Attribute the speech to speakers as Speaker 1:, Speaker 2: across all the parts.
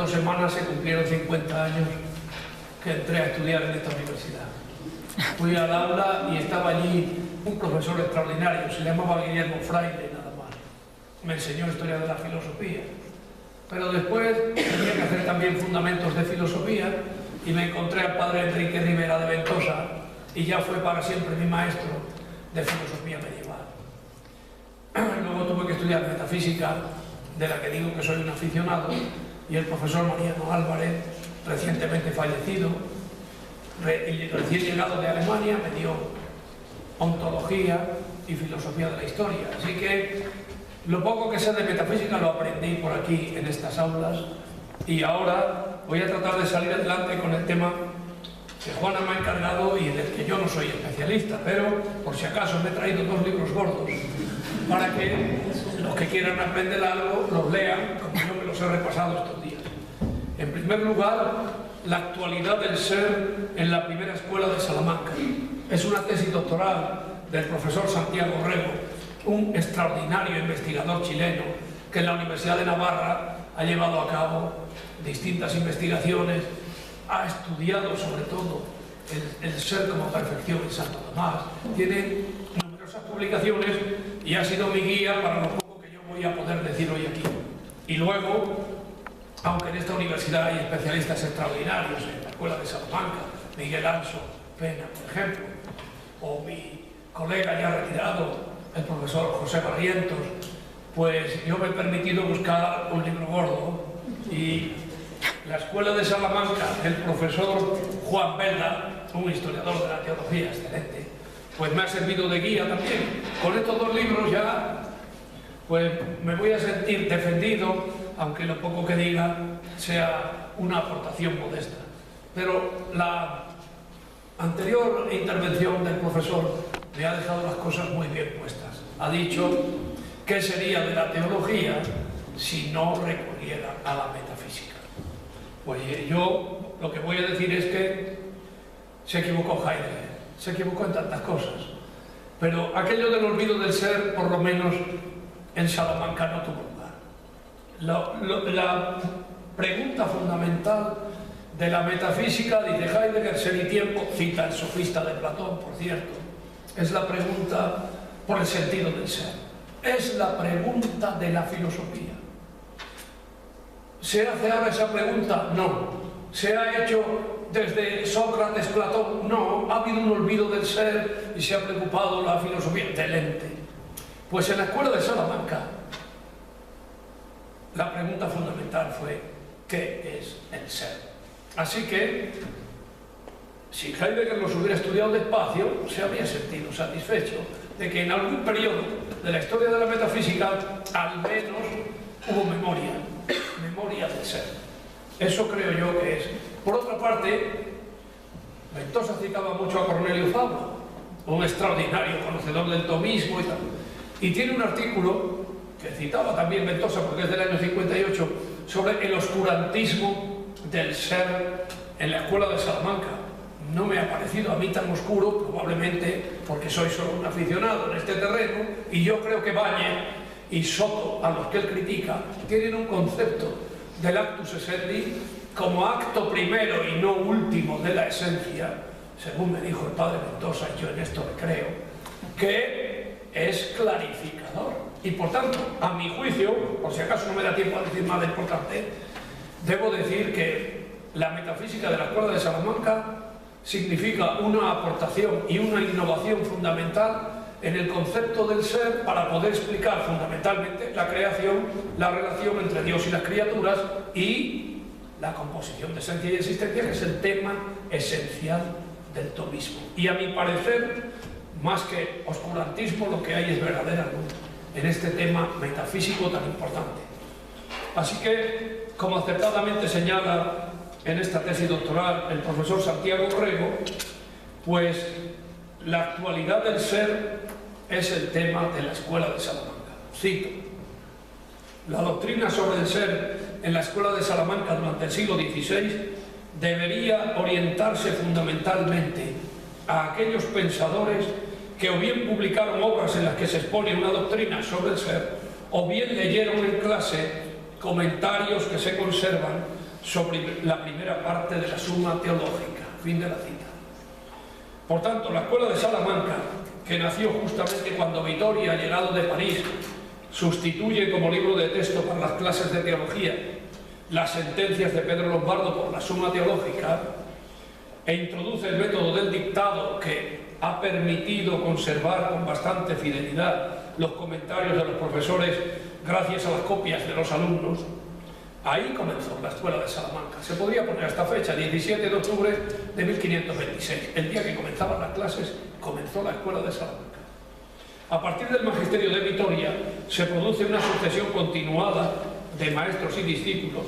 Speaker 1: 2 semanas se cumplieron 50 años que entré a estudiar en esta universidad. Fui al aula y estaba allí un profesor extraordinario, se llamaba Guillermo Fraile, nada más. Me enseñó historia de la filosofía. Pero después tenía que hacer también fundamentos de filosofía y me encontré al padre Enrique Rivera de Ventosa y ya fue para siempre mi maestro de filosofía medieval. Luego tuve que estudiar metafísica, de la que digo que soy un aficionado, y el profesor Mariano Álvarez, recientemente fallecido, y recién llegado de Alemania, me dio ontología y filosofía de la historia. Así que lo poco que sé de metafísica lo aprendí por aquí en estas aulas, y ahora voy a tratar de salir adelante con el tema que Juana me ha encargado y del que yo no soy especialista, pero por si acaso me he traído 2 libros gordos para que los que quieran aprender algo los lean, como yo me los he repasado estos días. En primer lugar, la actualidad del ser en la primera escuela de Salamanca. Es una tesis doctoral del profesor Santiago Rego, un extraordinario investigador chileno que en la Universidad de Navarra ha llevado a cabo distintas investigaciones, ha estudiado sobre todo el ser como perfección en Santo Tomás, tiene numerosas publicaciones y ha sido mi guía para lo poco que yo voy a poder decir hoy aquí. Y luego, aunque en esta universidad hay especialistas extraordinarios, en la Escuela de Salamanca, Miguel Anso Pena, por ejemplo, o mi colega ya retirado, el profesor José Barrientos, pues yo me he permitido buscar un libro gordo, y la Escuela de Salamanca, el profesor Juan Belda, un historiador de la teología excelente, pues me ha servido de guía también. Con estos 2 libros ya pues me voy a sentir defendido, aunque lo poco que diga sea una aportación modesta. Pero la anterior intervención del profesor me ha dejado las cosas muy bien puestas. Ha dicho qué sería de la teología si no recurriera a la metafísica. Pues yo lo que voy a decir es que se equivocó Heidegger, se equivocó en tantas cosas, pero aquello del olvido del ser, por lo menos en Salamanca no tuvo lugar. La pregunta fundamental de la metafísica, dice Heidegger, ser y tiempo, cita el sofista de Platón, por cierto, es la pregunta por el sentido del ser, es la pregunta de la filosofía. ¿Se hace ahora esa pregunta? No. ¿Se ha hecho desde Sócrates, Platón? No. ¿Ha habido un olvido del ser y se ha preocupado la filosofía del ente? Pues en la Escuela de Salamanca la pregunta fundamental fue ¿qué es el ser? Así que si Heidegger los hubiera estudiado despacio, se habría sentido satisfecho de que en algún periodo de la historia de la metafísica al menos hubo memoria del ser. Eso creo yo que es. Por otra parte, Ventosa citaba mucho a Cornelio Fabra, un extraordinario conocedor del tomismo y tal, y tiene un artículo que citaba también Ventosa porque es del año 58 sobre el oscurantismo del ser en la Escuela de Salamanca. No me ha parecido a mí tan oscuro, probablemente porque soy solo un aficionado en este terreno, y yo creo que Bañez y Soto, a los que él critica, tienen un concepto del actus essendi como acto primero y no último de la esencia, según me dijo el padre Ventosa, y yo en esto le creo, que es clarificador. Y por tanto, a mi juicio, por si acaso no me da tiempo a decir nada importante, debo decir que la metafísica de la Escuela de Salamanca significa una aportación y una innovación fundamental en el concepto del ser para poder explicar fundamentalmente la creación, la relación entre Dios y las criaturas y la composición de esencia y existencia, que es el tema esencial del tomismo. Y a mi parecer, más que oscurantismo, lo que hay es verdadera luz en este tema metafísico tan importante. Así que, como acertadamente señala en esta tesis doctoral el profesor Santiago Rego, pues la actualidad del ser es el tema de la Escuela de Salamanca. Cito: la doctrina sobre el ser en la Escuela de Salamanca durante el siglo XVI debería orientarse fundamentalmente a aquellos pensadores que o bien publicaron obras en las que se expone una doctrina sobre el ser, o bien leyeron en clase comentarios que se conservan sobre la primera parte de la Suma Teológica. Fin de la cita. Por tanto, la Escuela de Salamanca, que nació justamente cuando Vitoria, llegado de París, sustituye como libro de texto para las clases de teología las sentencias de Pedro Lombardo por la Suma Teológica, e introduce el método del dictado que ha permitido conservar con bastante fidelidad los comentarios de los profesores gracias a las copias de los alumnos. Ahí comenzó la Escuela de Salamanca. Se podría poner esta fecha, 17 de octubre de 1526. El día que comenzaban las clases, comenzó la Escuela de Salamanca. A partir del magisterio de Vitoria se produce una sucesión continuada de maestros y discípulos,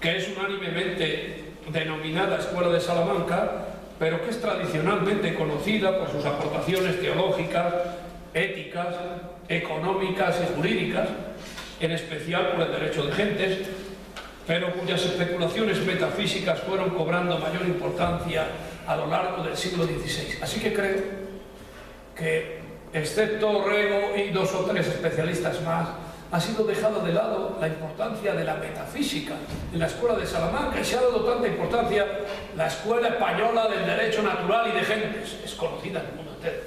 Speaker 1: que es unánimemente denominada Escuela de Salamanca, pero que es tradicionalmente conocida por sus aportaciones teológicas, éticas, económicas y jurídicas, en especial por el derecho de gentes, pero cuyas especulaciones metafísicas fueron cobrando mayor importancia a lo largo del siglo XVI. Así que creo que, excepto Rego y 2 o 3 especialistas más, ha sido dejada de lado la importancia de la metafísica en la Escuela de Salamanca, y se ha dado tanta importancia la Escuela Española del Derecho Natural y de Gentes, es conocida en el mundo entero.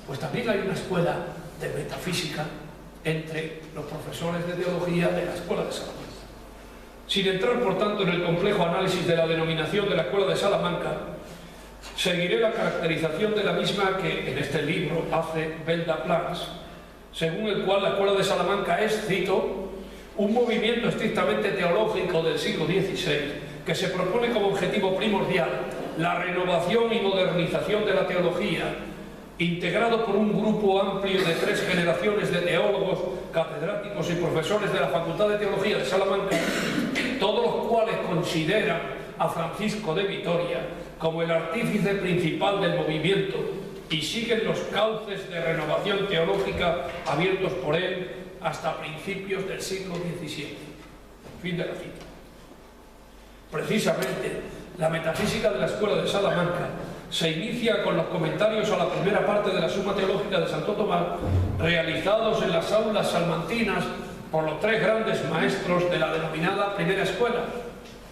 Speaker 1: Pues también hay una escuela de metafísica entre los profesores de teología de la Escuela de Salamanca. Sin entrar, por tanto, en el complejo análisis de la denominación de la Escuela de Salamanca, seguiré la caracterización de la misma que en este libro hace Belda-Plans, según el cual la Escuela de Salamanca es, cito, un movimiento estrictamente teológico del siglo XVI que se propone como objetivo primordial la renovación y modernización de la teología, integrado por un grupo amplio de 3 generaciones de teólogos, catedráticos y profesores de la Facultad de Teología de Salamanca, todos los cuales consideran a Francisco de Vitoria como el artífice principal del movimiento y siguen los cauces de renovación teológica abiertos por él hasta principios del siglo XVII. Fin de la cita. Precisamente, la metafísica de la Escuela de Salamanca se inicia con los comentarios a la primera parte de la Suma Teológica de Santo Tomás, realizados en las aulas salmantinas por los 3 grandes maestros de la denominada Primera Escuela,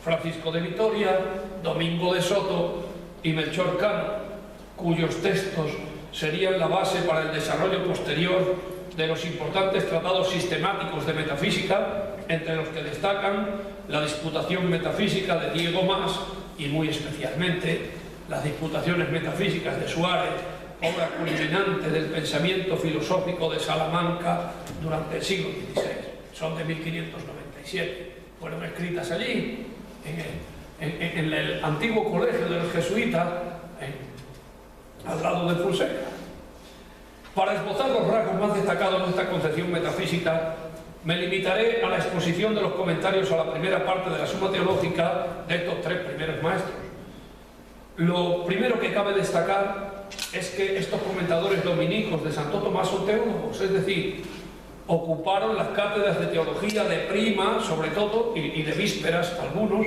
Speaker 1: Francisco de Vitoria, Domingo de Soto y Melchor Cano, cuyos textos serían la base para el desarrollo posterior de los importantes tratados sistemáticos de metafísica, entre los que destacan la Disputación Metafísica de Diego Mas y muy especialmente las Disputaciones Metafísicas de Suárez, obra culminante del pensamiento filosófico de Salamanca durante el siglo XVI. Son de 1597. Fueron escritas allí, en el antiguo colegio de los jesuitas, al lado de Fonseca. Para esbozar los rasgos más destacados de esta concepción metafísica, me limitaré a la exposición de los comentarios a la primera parte de la Suma Teológica de estos 3 primeros maestros. Lo primero que cabe destacar es que estos comentadores dominicos de Santo Tomás son teólogos, es decir, ocuparon las cátedras de teología de prima, sobre todo, y de vísperas, algunos,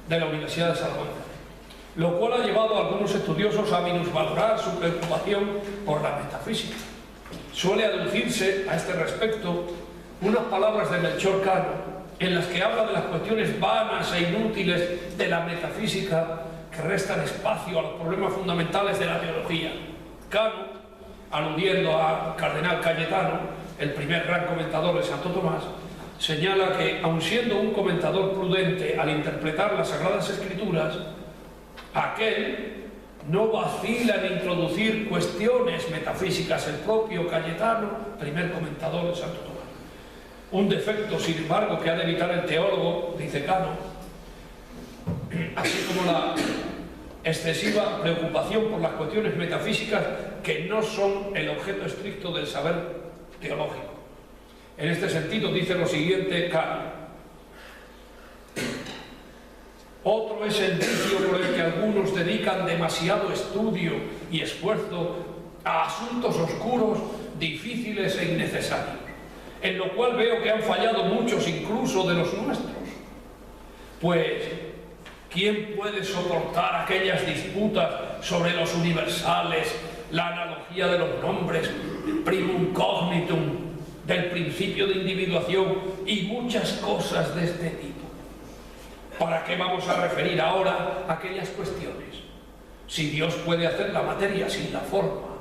Speaker 1: de la Universidad de Salamanca, lo cual ha llevado a algunos estudiosos a minusvalorar su preocupación por la metafísica. Suele aducirse a este respecto unas palabras de Melchor Cano, en las que habla de las cuestiones vanas e inútiles de la metafísica que restan espacio a los problemas fundamentales de la teología. Cano, aludiendo a Cardenal Cayetano, el primer gran comentador de Santo Tomás, señala que, aun siendo un comentador prudente al interpretar las Sagradas Escrituras, aquel no vacila en introducir cuestiones metafísicas. El propio Cayetano, primer comentador de Santo Tomás. Un defecto, sin embargo, que ha de evitar el teólogo, dice Cano, así como la excesiva preocupación por las cuestiones metafísicas que no son el objeto estricto del saber teológico. En este sentido dice lo siguiente Cano: otro es el vicio por el que algunos dedican demasiado estudio y esfuerzo a asuntos oscuros, difíciles e innecesarios, en lo cual veo que han fallado muchos incluso de los nuestros. Pues, ¿quién puede soportar aquellas disputas sobre los universales, la analogía de los nombres, el primum cognitum, del principio de individuación y muchas cosas de este tipo? ¿Para qué vamos a referir ahora aquellas cuestiones? Si Dios puede hacer la materia sin la forma,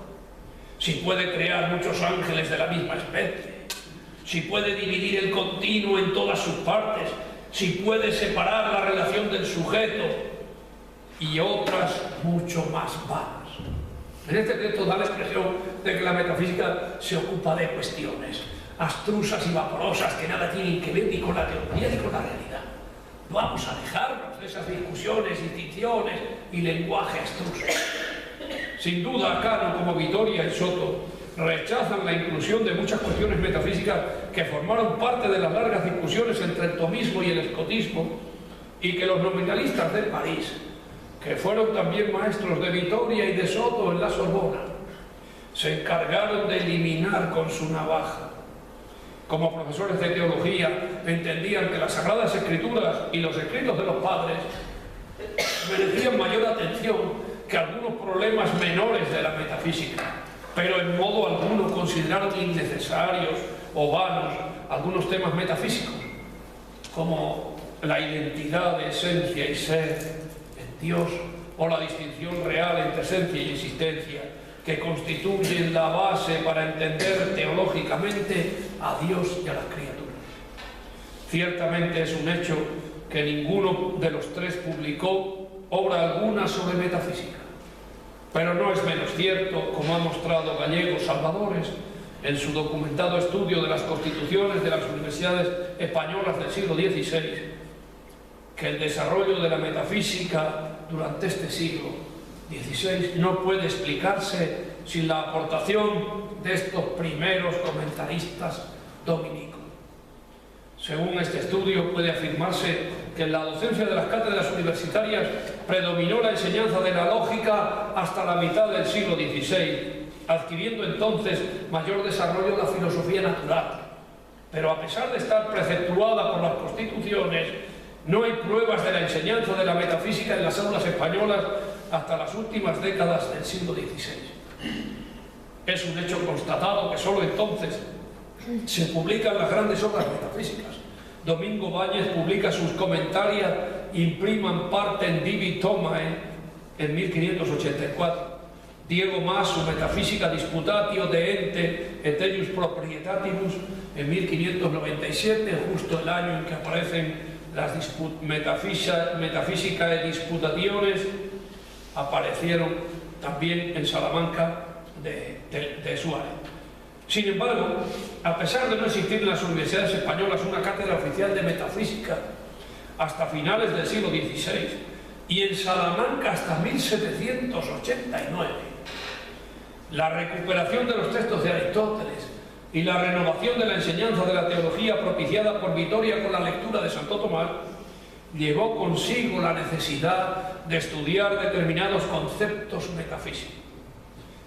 Speaker 1: si puede crear muchos ángeles de la misma especie, si puede dividir el continuo en todas sus partes, si puede separar la relación del sujeto y otras mucho más vanas. En este texto da la expresión de que la metafísica se ocupa de cuestiones abstrusas y vaporosas que nada tienen que ver ni con la teología ni con la realidad. Vamos a dejarnos de esas discusiones, distinciones y lenguaje abstruso. Sin duda, Cano, como Vitoria y Soto, rechazan la inclusión de muchas cuestiones metafísicas que formaron parte de las largas discusiones entre el tomismo y el escotismo, y que los nominalistas de París, que fueron también maestros de Vitoria y de Soto en la Sorbona, se encargaron de eliminar con su navaja. Como profesores de teología, entendían que las Sagradas Escrituras y los escritos de los padres merecían mayor atención que algunos problemas menores de la metafísica, pero en modo alguno consideraron innecesarios o vanos algunos temas metafísicos, como la identidad de esencia y ser en Dios, o la distinción real entre esencia y existencia, que constituyen la base para entender teológicamente a Dios y a las criaturas. Ciertamente es un hecho que ninguno de los tres publicó obra alguna sobre metafísica, pero no es menos cierto, como ha mostrado Gallego Salvadores en su documentado estudio de las constituciones de las universidades españolas del siglo XVI, que el desarrollo de la metafísica durante este siglo XVI no puede explicarse sin la aportación de estos primeros comentaristas dominicos. Según este estudio, puede afirmarse que en la docencia de las cátedras universitarias predominó la enseñanza de la lógica hasta la mitad del siglo XVI, adquiriendo entonces mayor desarrollo la filosofía natural. Pero a pesar de estar preceptuada por las constituciones, no hay pruebas de la enseñanza de la metafísica en las aulas españolas hasta las últimas décadas del siglo XVI. Es un hecho constatado que solo entonces se publican las grandes obras metafísicas. Domingo Báñez publica sus Commentaria impriman partem divi Thomae en 1584. Diego Mas su Metaphysica Disputatio de Ente et eius Proprietatibus en 1597, justo el año en que aparecen las Metaphysica e Disputationes, aparecieron también en Salamanca de Suárez. Sin embargo, a pesar de no existir en las universidades españolas una cátedra oficial de metafísica hasta finales del siglo XVI y en Salamanca hasta 1789, la recuperación de los textos de Aristóteles y la renovación de la enseñanza de la teología propiciada por Vitoria con la lectura de Santo Tomás llevó consigo la necesidad de estudiar determinados conceptos metafísicos.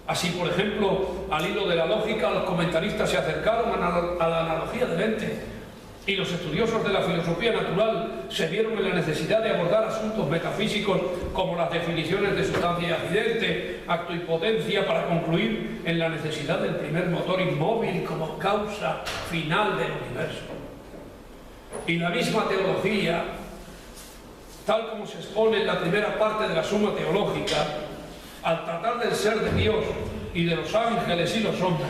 Speaker 1: Así, por ejemplo, al hilo de la lógica, los comentaristas se acercaron a la analogía del ente, y los estudiosos de la filosofía natural se vieron en la necesidad de abordar asuntos metafísicos como las definiciones de sustancia y accidente, acto y potencia, para concluir en la necesidad del primer motor inmóvil como causa final del universo. Y la misma teología, tal como se expone en la primera parte de la Suma Teológica, al tratar del ser de Dios y de los ángeles y los hombres,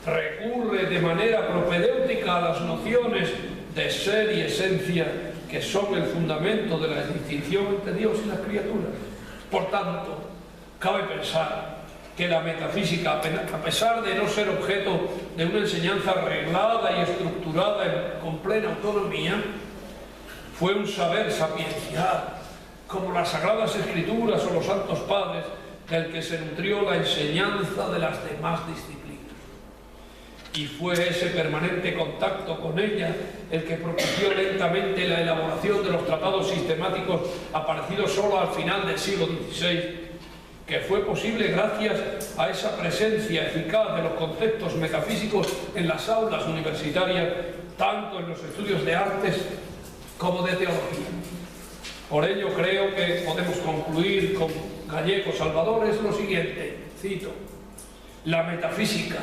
Speaker 1: recurre de manera propedéutica a las nociones de ser y esencia, que son el fundamento de la distinción entre Dios y las criaturas. Por tanto, cabe pensar que la metafísica, a pesar de no ser objeto de una enseñanza arreglada y estructurada con plena autonomía, fue un saber sapiencial, como las Sagradas Escrituras o los Santos Padres, del que se nutrió la enseñanza de las demás disciplinas. Y fue ese permanente contacto con ella el que propició lentamente la elaboración de los tratados sistemáticos aparecidos solo al final del siglo XVI, que fue posible gracias a esa presencia eficaz de los conceptos metafísicos en las aulas universitarias, tanto en los estudios de artes como de teología. Por ello creo que podemos concluir con Gallego Salvadores lo siguiente, cito: la metafísica,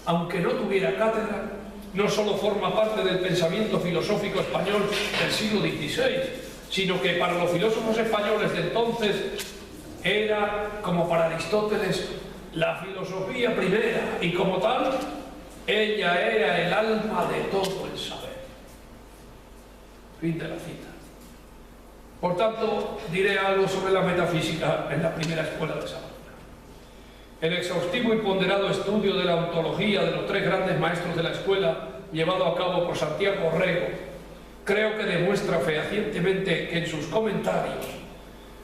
Speaker 1: aunque no tuviera cátedra, no solo forma parte del pensamiento filosófico español del siglo XVI, sino que para los filósofos españoles de entonces era, como para Aristóteles, la filosofía primera, y como tal, ella era el alma de todo el saber. Fin de la cita. Por tanto, diré algo sobre la metafísica en la primera escuela de Salamanca. El exhaustivo y ponderado estudio de la ontología de los tres grandes maestros de la escuela, llevado a cabo por Santiago Orrego, creo que demuestra fehacientemente que en sus comentarios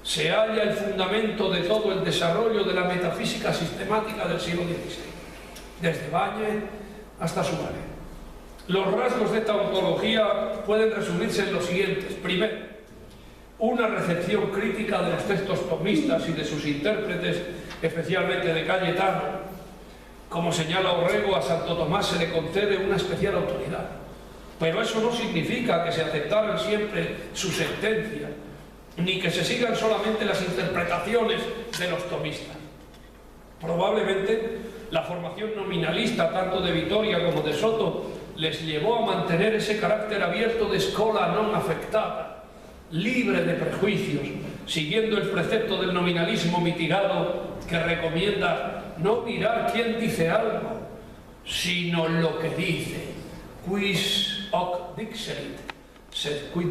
Speaker 1: se halla el fundamento de todo el desarrollo de la metafísica sistemática del siglo XVI, desde Báñez hasta Suárez. Los rasgos de esta ontología pueden resumirse en los siguientes. Primero, una recepción crítica de los textos tomistas y de sus intérpretes, especialmente de Cayetano. Como señala Orrego, a Santo Tomás se le concede una especial autoridad, pero eso no significa que se aceptaran siempre sus sentencias, ni que se sigan solamente las interpretaciones de los tomistas. Probablemente la formación nominalista tanto de Vitoria como de Soto les llevó a mantener ese carácter abierto de escola non afectada, libre de prejuicios, siguiendo el precepto del nominalismo mitigado que recomienda no mirar quién dice algo, sino lo que dice. Quis hoc dixerit, sed quid